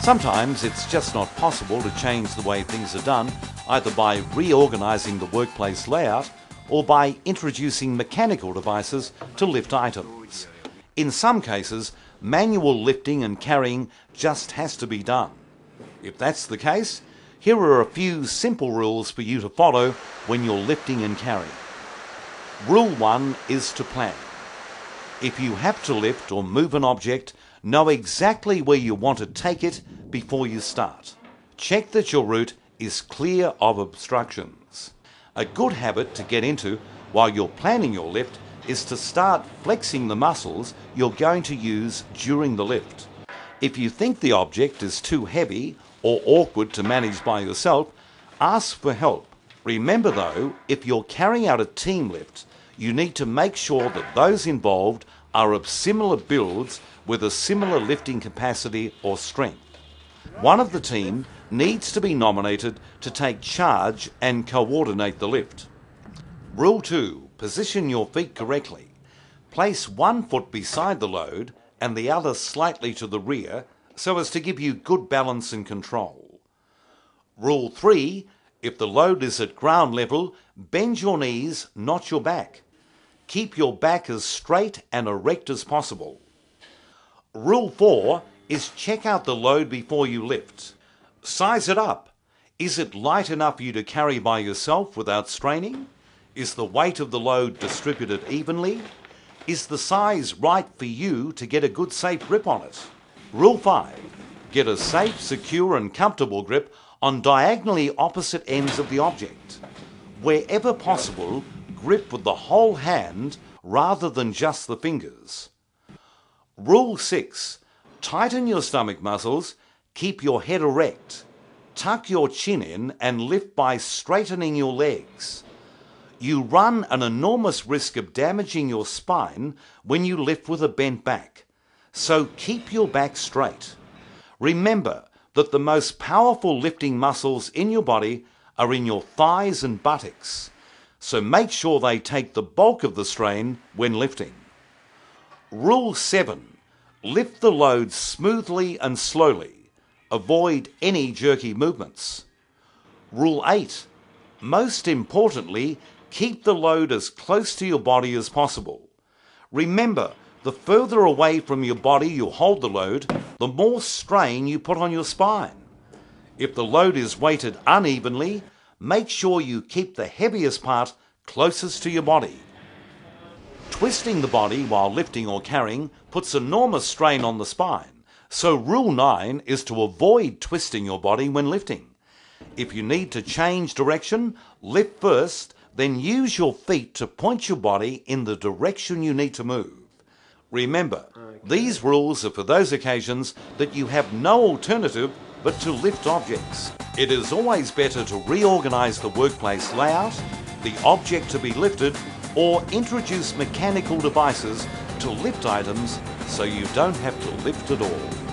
Sometimes it's just not possible to change the way things are done, either by reorganising the workplace layout or by introducing mechanical devices to lift items. In some cases, manual lifting and carrying just has to be done. If that's the case, here are a few simple rules for you to follow when you're lifting and carrying. Rule 1 is to plan. If you have to lift or move an object, know exactly where you want to take it before you start. Check that your route is clear of obstructions. A good habit to get into while you're planning your lift is to start flexing the muscles you're going to use during the lift. If you think the object is too heavy or awkward to manage by yourself, ask for help. Remember though, if you're carrying out a team lift, you need to make sure that those involved are of similar builds with a similar lifting capacity or strength. One of the team needs to be nominated to take charge and coordinate the lift. Rule 2. Position your feet correctly. Place one foot beside the load and the other slightly to the rear so as to give you good balance and control. Rule 3. If the load is at ground level, bend your knees, not your back. Keep your back as straight and erect as possible. Rule 4 is check out the load before you lift. Size it up. Is it light enough for you to carry by yourself without straining? Is the weight of the load distributed evenly? Is the size right for you to get a good safe grip on it? Rule 5. Get a safe, secure and comfortable grip on diagonally opposite ends of the object. Wherever possible, grip with the whole hand rather than just the fingers. Rule 6. Tighten your stomach muscles, keep your head erect. Tuck your chin in and lift by straightening your legs. You run an enormous risk of damaging your spine when you lift with a bent back, so keep your back straight. Remember that the most powerful lifting muscles in your body are in your thighs and buttocks, so make sure they take the bulk of the strain when lifting. Rule 7. Lift the load smoothly and slowly. Avoid any jerky movements. Rule 8. Most importantly, keep the load as close to your body as possible. Remember, the further away from your body you hold the load, the more strain you put on your spine. If the load is weighted unevenly, make sure you keep the heaviest part closest to your body. Twisting the body while lifting or carrying puts enormous strain on the spine, so Rule 9 is to avoid twisting your body when lifting. If you need to change direction, lift first, then use your feet to point your body in the direction you need to move. Remember, these rules are for those occasions that you have no alternative but to lift objects. It is always better to reorganize the workplace layout, the object to be lifted, or introduce mechanical devices to lift items so you don't have to lift at all.